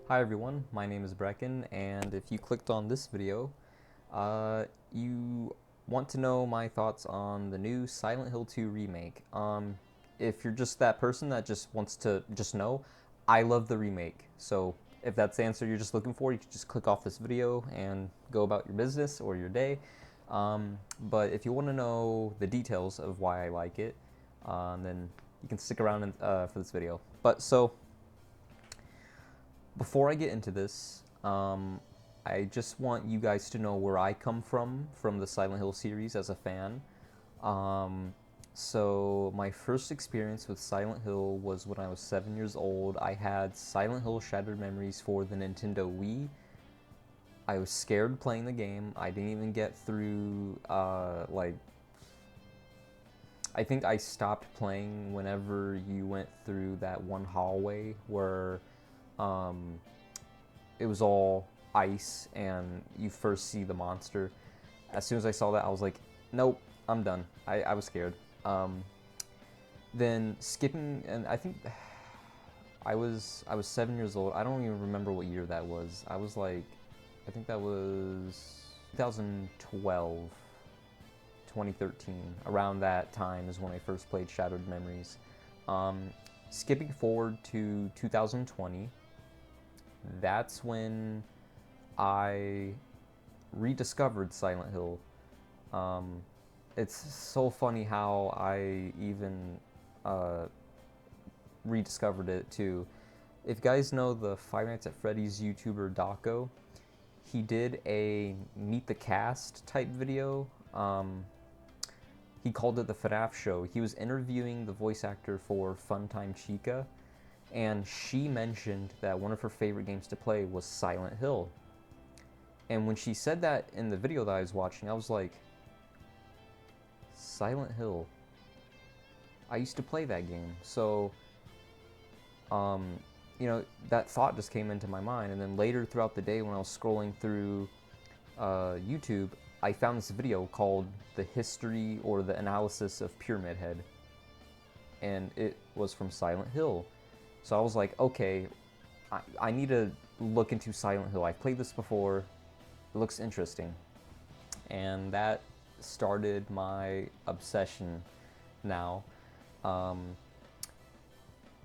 Hi everyone, my name is Brecken, and if you clicked on this video, you want to know my thoughts on the new Silent Hill 2 remake. If you're just that person that just wants to just know, I love the remake. So if that's the answer you're just looking for, you can just click off this video and go about your business or your day. But if you want to know the details of why I like it, then you can stick around for this video. But so before I get into this, I just want you guys to know where I come from the Silent Hill series as a fan. Um, so my first experience with Silent Hill was when I was 7 years old. I had Silent Hill Shattered Memories for the Nintendo Wii. I was scared playing the game. I didn't even get through I think I stopped playing whenever you went through that one hallway where um, it was all ice and you first see the monster. As soon as I saw that, I was like, nope, I'm done. I was scared. Um, then skipping, and I think I was 7 years old. I don't even remember what year that was. I think that was 2012, 2013. Around that time is when I first played Shattered Memories. Um, Skipping forward to 2020, that's when I rediscovered Silent Hill. Um, it's so funny how I even uh, rediscovered it too. If you guys know the Five Nights at Freddy's YouTuber Daco, he did a Meet the Cast type video. He called it the FNAF show. He was interviewing the voice actor for Funtime Chica, and she mentioned that one of her favorite games to play was Silent Hill. And when she said that in the video that I was watching, I was like, Silent Hill. I used to play that game. So, um, that thought just came into my mind. And then later throughout the day, when I was scrolling through YouTube, I found this video called The History or the Analysis of Pyramid Head. And it was from Silent Hill. So I was like, okay, I need to look into Silent Hill. I've played this before. It looks interesting. And that started my obsession now. Um,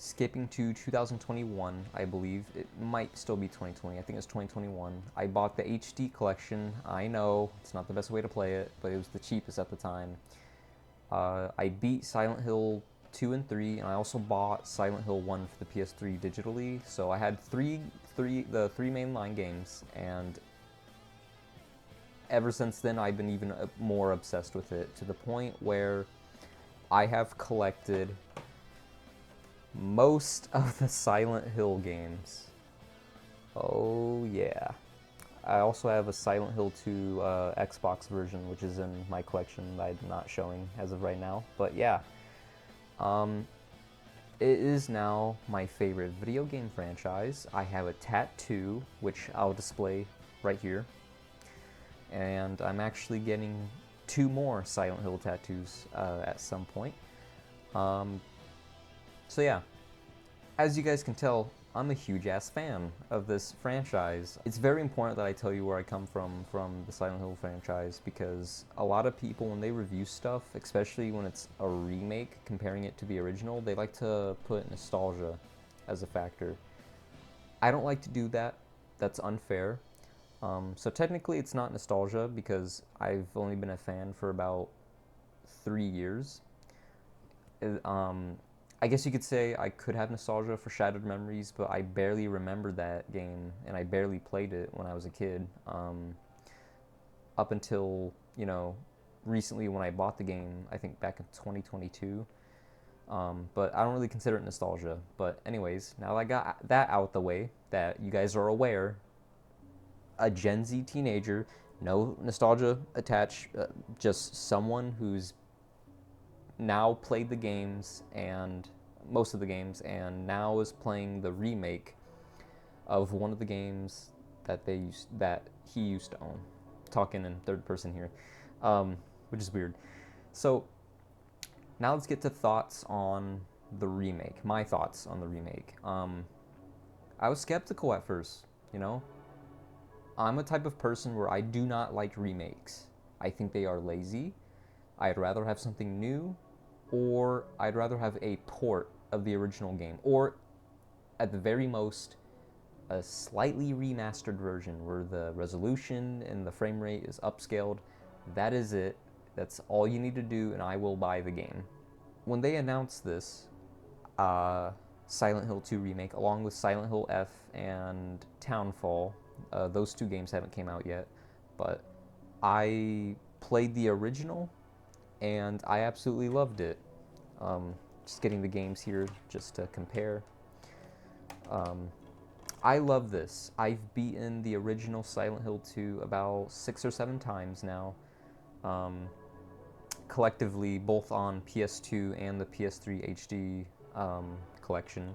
Skipping to 2021, I believe. It might still be 2020. I think it's 2021. I bought the HD collection. I know it's not the best way to play it, but it was the cheapest at the time. I beat Silent Hill 2 and 3, and I also bought Silent Hill 1 for the PS3 digitally. So I had the three mainline games, and ever since then I've been even more obsessed with it to the point where I have collected most of the Silent Hill games. Oh yeah. I also have a Silent Hill 2 Xbox version, which is in my collection that I'm not showing as of right now. But yeah, um, it is now my favorite video game franchise. I have a tattoo, which I'll display right here. And I'm actually getting two more Silent Hill tattoos at some point. Um, so yeah, as you guys can tell, I'm a huge ass fan of this franchise. It's very important that I tell you where I come from the Silent Hill franchise, because a lot of people, when they review stuff, especially when it's a remake, comparing it to the original, they like to put nostalgia as a factor. I don't like to do that. That's unfair. So technically it's not nostalgia because I've only been a fan for about 3 years. Um, I guess you could say I could have nostalgia for Shattered Memories, but I barely remember that game and I barely played it when I was a kid. Up until, recently when I bought the game, I think back in 2022. But I don't really consider it nostalgia. But, anyways, now that I got that out the way, that you guys are aware, a Gen Z teenager, no nostalgia attached, just someone who's now played the games and most of the games, and now is playing the remake of one of the games that he used to own. Talking in third person here, which is weird. So now let's get to thoughts on the remake. My thoughts on the remake. I was skeptical at first, you know? I'm a type of person where I do not like remakes. I think they are lazy. I'd rather have something new, or I'd rather have a port of the original game, or at the very most, a slightly remastered version where the resolution and the frame rate is upscaled. That is it. That's all you need to do, and I will buy the game. When they announced this, Silent Hill 2 remake, along with Silent Hill F and Townfall, those two games haven't came out yet, but I played the original and I absolutely loved it. Just getting the games here just to compare. I love this. I've beaten the original Silent Hill 2 about 6 or 7 times now. Collectively, both on PS2 and the PS3 HD collection.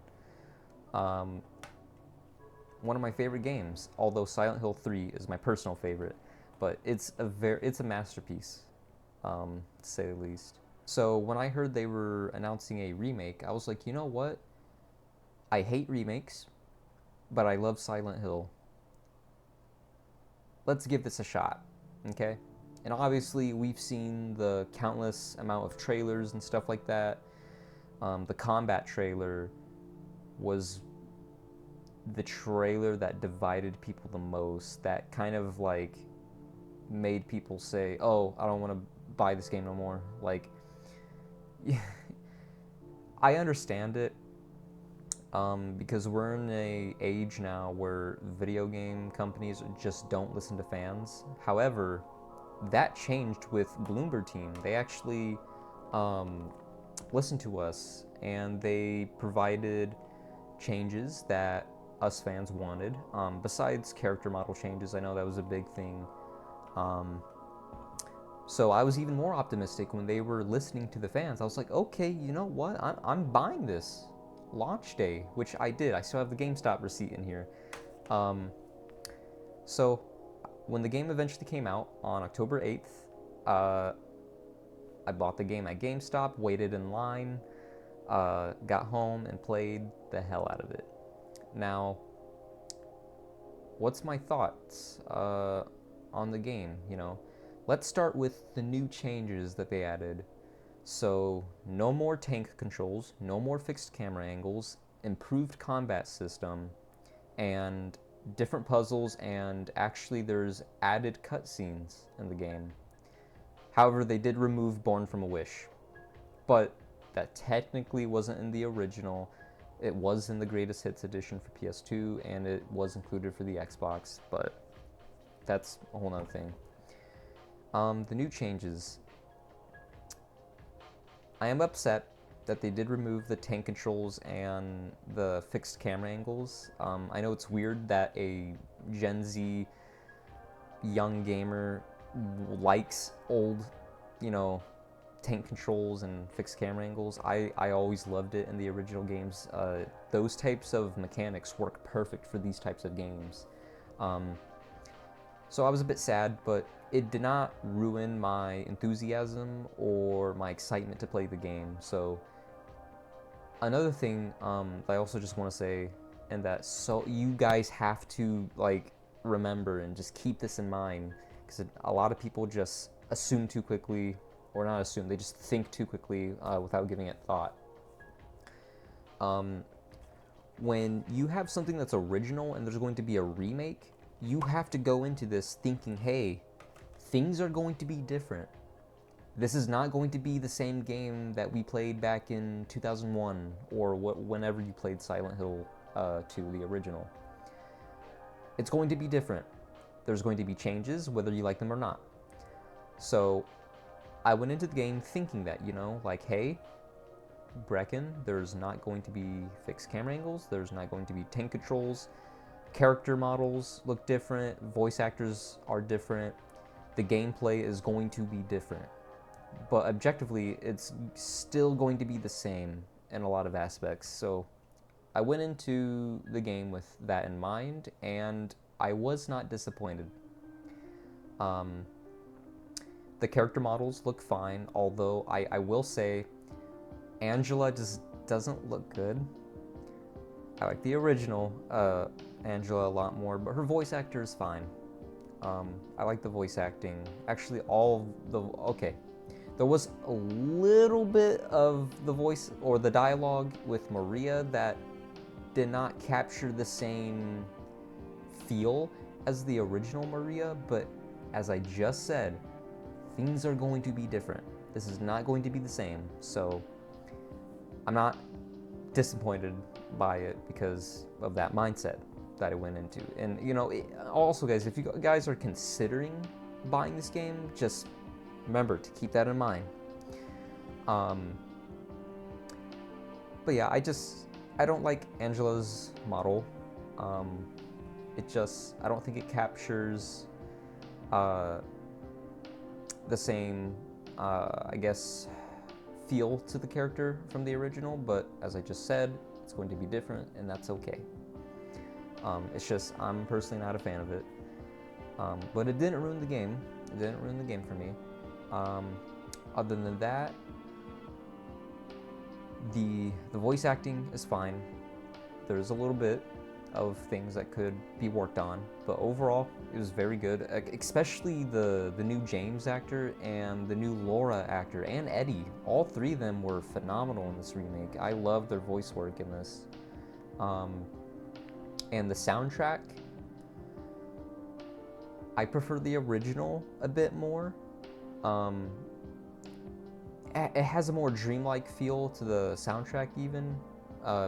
One of my favorite games, although Silent Hill 3 is my personal favorite, but it's a masterpiece, to say the least. So when I heard they were announcing a remake, I was like, you know what? I hate remakes, but I love Silent Hill. Let's give this a shot, okay? And obviously, we've seen the countless amount of trailers and stuff like that. The combat trailer was the trailer that divided people the most, that kind of like made people say, oh, I don't want to buy this game no more. Like, I understand it, because we're in a age now where video game companies just don't listen to fans. However, that changed with Bloomberg Team. They actually listened to us, and they provided changes that us fans wanted. Besides character model changes, I know that was a big thing. So I was even more optimistic when they were listening to the fans. I was like, okay, you know what? I'm buying this launch day, which I did. I still have the GameStop receipt in here. So when the game eventually came out on October 8th, I bought the game at GameStop, waited in line, got home, and played the hell out of it. Now, what's my thoughts on the game, you know? Let's start with the new changes that they added. So, no more tank controls, no more fixed camera angles, improved combat system, and different puzzles, and actually there's added cutscenes in the game. However, they did remove Born from a Wish, but that technically wasn't in the original. It was in the Greatest Hits edition for PS2, and it was included for the Xbox, but that's a whole nother thing. The new changes. I am upset that they did remove the tank controls and the fixed camera angles. I know it's weird that a Gen Z young gamer likes old, you know, tank controls and fixed camera angles. I always loved it in the original games. Those types of mechanics work perfect for these types of games. So I was a bit sad, but it did not ruin my enthusiasm or my excitement to play the game. So another thing that I also just want to say, and that so you guys have to like remember and just keep this in mind, because a lot of people just assume too quickly, or not assume, they just think too quickly without giving it thought. When you have something that's original and there's going to be a remake, you have to go into this thinking, hey, things are going to be different. This is not going to be the same game that we played back in 2001 or whenever you played Silent Hill 2, the original. It's going to be different. There's going to be changes, whether you like them or not. So I went into the game thinking that, you know, like, hey, Brecken, there's not going to be fixed camera angles, there's not going to be tank controls, character models look different, voice actors are different, the gameplay is going to be different. But objectively, it's still going to be the same in a lot of aspects. So I went into the game with that in mind, and I was not disappointed. The character models look fine, although I will say Angela just doesn't look good. I like the original Angela a lot more, but her voice actor is fine. I like the voice acting. Actually, all the okay. There was a little bit of the voice or the dialogue with Maria that did not capture the same feel as the original Maria, but as I just said, things are going to be different. This is not going to be the same, so I'm not disappointed by it because of that mindset that I went into. And you know, also guys, if you guys are considering buying this game, just remember to keep that in mind. But yeah, I don't like Angela's model. I don't think it captures the same, I guess, feel to the character from the original, but as I just said, it's going to be different, and that's okay. It's just, I'm personally not a fan of it. But it didn't ruin the game. It didn't ruin the game for me. Other than that, the voice acting is fine. There's a little bit of things that could be worked on, but overall it was very good, especially the new James actor and the new Laura actor and Eddie. All three of them were phenomenal in this remake. I love their voice work in this. And the soundtrack, I prefer the original a bit more. It has a more dreamlike feel to the soundtrack even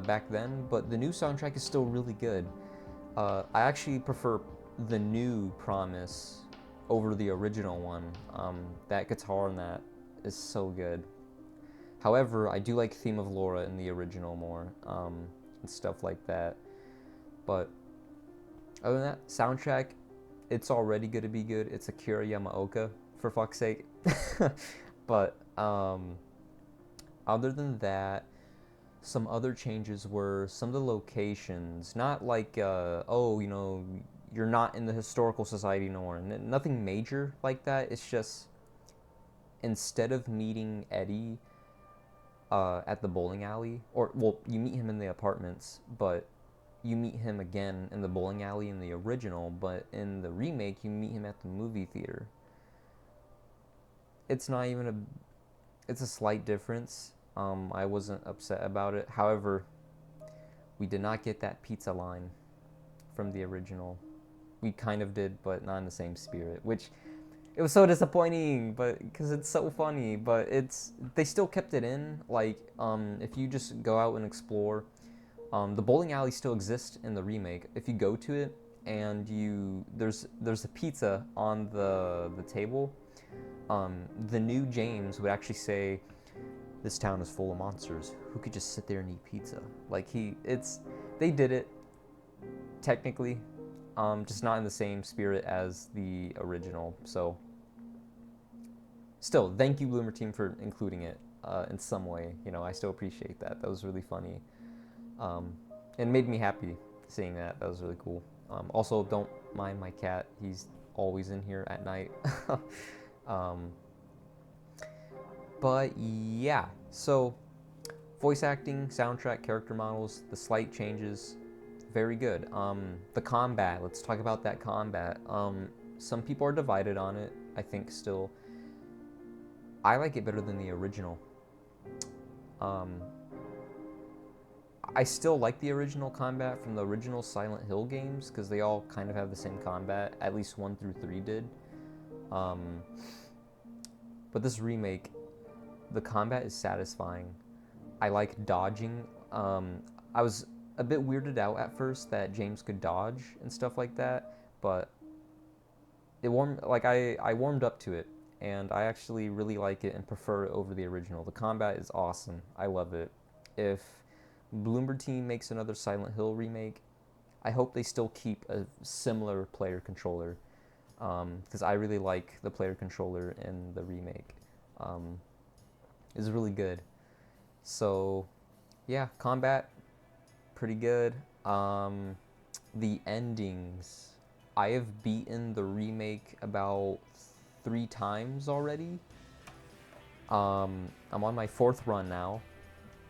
back then, but the new soundtrack is still really good. I actually prefer the new Promise over the original one. That guitar in that is so good. However, I do like Theme of Laura in the original more, and stuff like that. But other than that, soundtrack, it's already going to be good. It's Akira Yamaoka, for fuck's sake. But other than that, some other changes were some of the locations, not like, oh, you know, you're not in the historical society no more. Nothing major like that. It's just, instead of meeting Eddie at the bowling alley, or, well, you meet him in the apartments, but you meet him again in the bowling alley in the original, but in the remake, you meet him at the movie theater. It's not even a, it's a slight difference. I wasn't upset about it. However, we did not get that pizza line from the original. We kind of did, but not in the same spirit, which it was so disappointing, but because it's so funny, but they still kept it in. Like, if you just go out and explore, the bowling alley still exists in the remake. If you go to it and there's a pizza on the table, the new James would actually say, "This town is full of monsters. Who could just sit there and eat pizza?" Like they did it technically, just not in the same spirit as the original. So, still, thank you, Bloomer Team, for including it in some way. You know, I still appreciate that. That was really funny, and made me happy seeing that. That was really cool. Also, don't mind my cat. He's always in here at night. But yeah, so voice acting, soundtrack, character models, the slight changes, very good. The combat, let's talk about that combat. Some people are divided on it, I think still. I like it better than the original. I still like the original combat from the original Silent Hill games because they all kind of have the same combat, at least 1 through 3 did. But this remake, the combat is satisfying. I like dodging. I was a bit weirded out at first that James could dodge and stuff like that, but I warmed up to it, and I actually really like it and prefer it over the original. The combat is awesome. I love it. If Bloomberg Team makes another Silent Hill remake, I hope they still keep a similar player controller, because I really like the player controller in the remake. Is really good. So, yeah, combat, pretty good. The endings, I have beaten the remake about 3 times already. I'm on my 4th run now.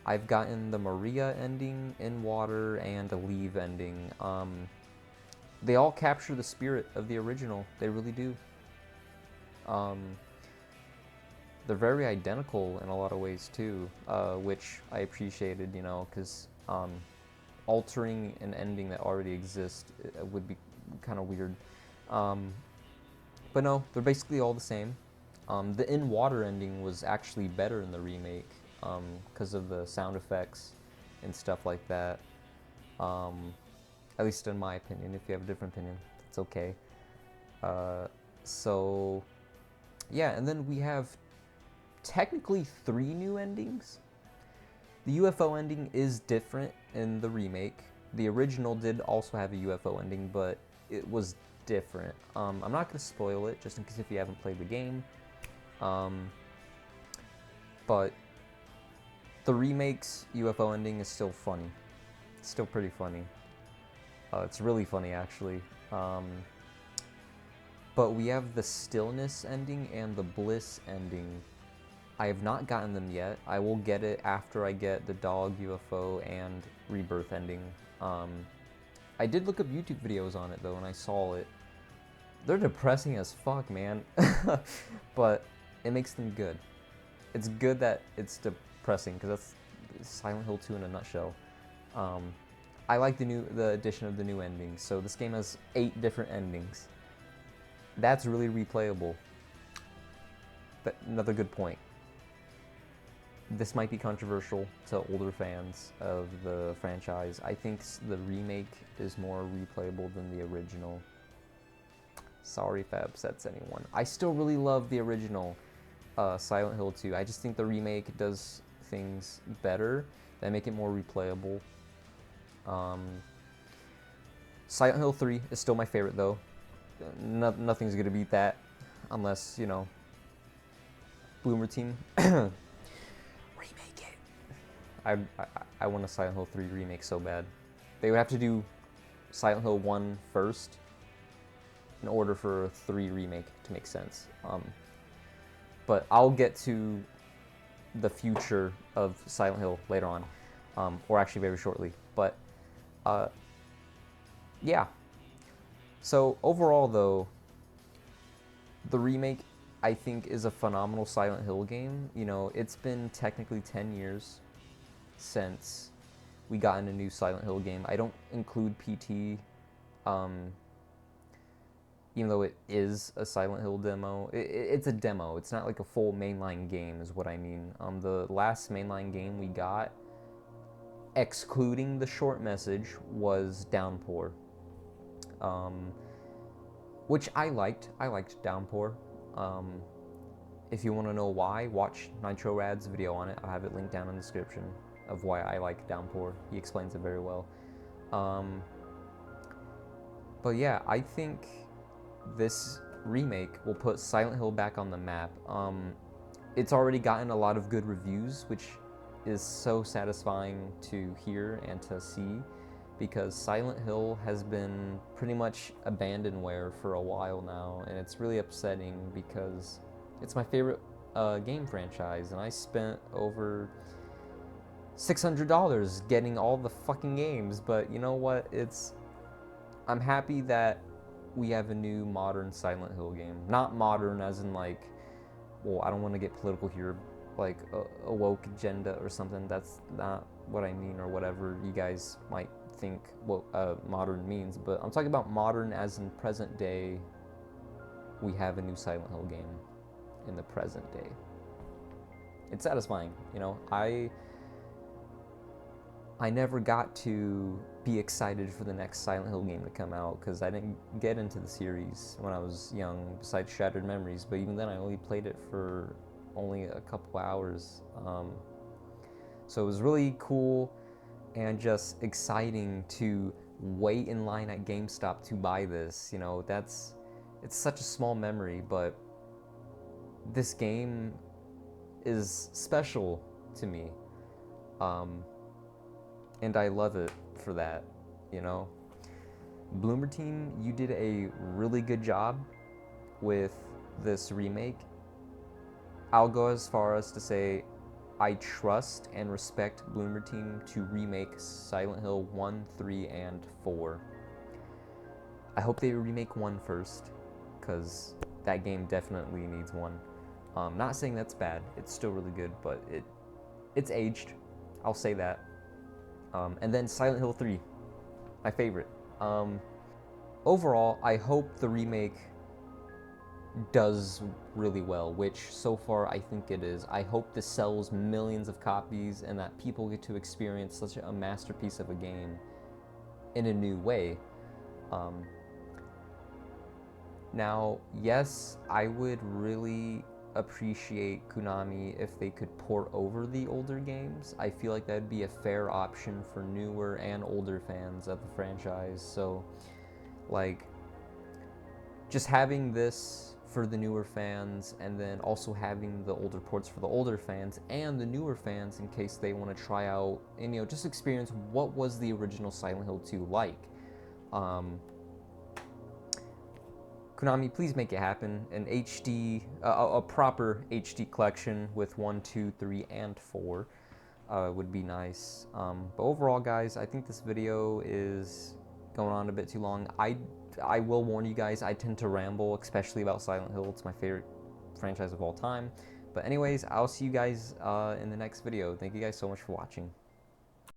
I've gotten the Maria ending, In Water, and a Leave ending. They all capture the spirit of the original. They really do. They're very identical in a lot of ways too, which I appreciated, you know, because altering an ending that already exists would be kind of weird. But no, they're basically all the same. The In Water ending was actually better in the remake because of the sound effects and stuff like that. At least in my opinion. If you have a different opinion, it's okay. So, yeah, and then we have technically 3 new endings. The UFO ending is different in the remake. The original did also have a UFO ending, but it was different. I'm not going to spoil it, just in case if you haven't played the game. But the remake's UFO ending is still funny. It's still pretty funny. It's really funny, actually. But we have the Stillness ending and the Bliss ending. I have not gotten them yet. I will get it after I get the Dog, UFO, and Rebirth ending. I did look up YouTube videos on it, though, and I saw it. They're depressing as fuck, man. But it makes them good. It's good that it's depressing, because that's Silent Hill 2 in a nutshell. I like the addition of the new endings. So this game has 8 different endings. That's really replayable. Another good point. This might be controversial to older fans of the franchise. I think the remake is more replayable than the original. Sorry if that upsets anyone. I still really love the original Silent Hill 2. I just think the remake does things better that make it more replayable. Silent Hill 3 is still my favorite, though. Nothing's gonna beat that, unless, you know, Bloomer Team remake it. I want a Silent Hill 3 remake so bad. They would have to do Silent Hill 1 first in order for a 3 remake to make sense. But I'll get to the future of Silent Hill later on, or actually very shortly. But yeah. So overall, though, the remake, I think, is a phenomenal Silent Hill game. You know, it's been technically 10 years since we got in a new Silent Hill game. I don't include PT, even though it is a Silent Hill demo. It's a demo. It's not like a full mainline game, is what I mean. The last mainline game we got, excluding the short message, was Downpour. Which I liked. I liked Downpour. If you want to know why, watch Nitro Rad's video on it. I'll have it linked down in the description of why I like Downpour. He explains it very well. But yeah, I think this remake will put Silent Hill back on the map. It's already gotten a lot of good reviews, which is so satisfying to hear and to see, because Silent Hill has been pretty much abandonware for a while now, and it's really upsetting because it's my favorite game franchise, and I spent over $600 getting all the fucking games. But you know what? I'm happy that we have a new modern Silent Hill game. Not modern as in like, well, I don't want to get political here, like a woke agenda or something. That's not what I mean, or whatever you guys might think what modern means. But I'm talking about modern as in present day. We have a new Silent Hill game in the present day. It's satisfying, you know. I never got to be excited for the next Silent Hill game to come out, because I didn't get into the series when I was young, besides Shattered Memories. But even then, I only played it for only a couple hours. So it was really cool and just exciting to wait in line at GameStop to buy this. You know, it's such a small memory, but this game is special to me. And I love it for that, you know. Bloomer Team, you did a really good job with this remake. I'll go as far as to say I trust and respect Bloomer Team to remake Silent Hill 1, 3, and 4. I hope they remake 1 first, because that game definitely needs 1. Not saying that's bad, it's still really good, but it's aged, I'll say that. And then Silent Hill 3, my favorite. Overall, I hope the remake does really well, which so far I think it is. I hope this sells millions of copies and that people get to experience such a masterpiece of a game in a new way. Now, yes, I would really appreciate Konami if they could port over the older games. I feel like that'd be a fair option for newer and older fans of the franchise. So, like, just having this for the newer fans and then also having the older ports for the older fans and the newer fans in case they want to try out and, you know, just experience what was the original Silent Hill 2 like. Konami, please make it happen. An HD, a proper HD collection with 1, 2, 3, and 4 would be nice. But overall, guys, I think this video is going on a bit too long. I will warn you guys, I tend to ramble, especially about Silent Hill. It's my favorite franchise of all time. But anyways, I'll see you guys in the next video. Thank you guys so much for watching.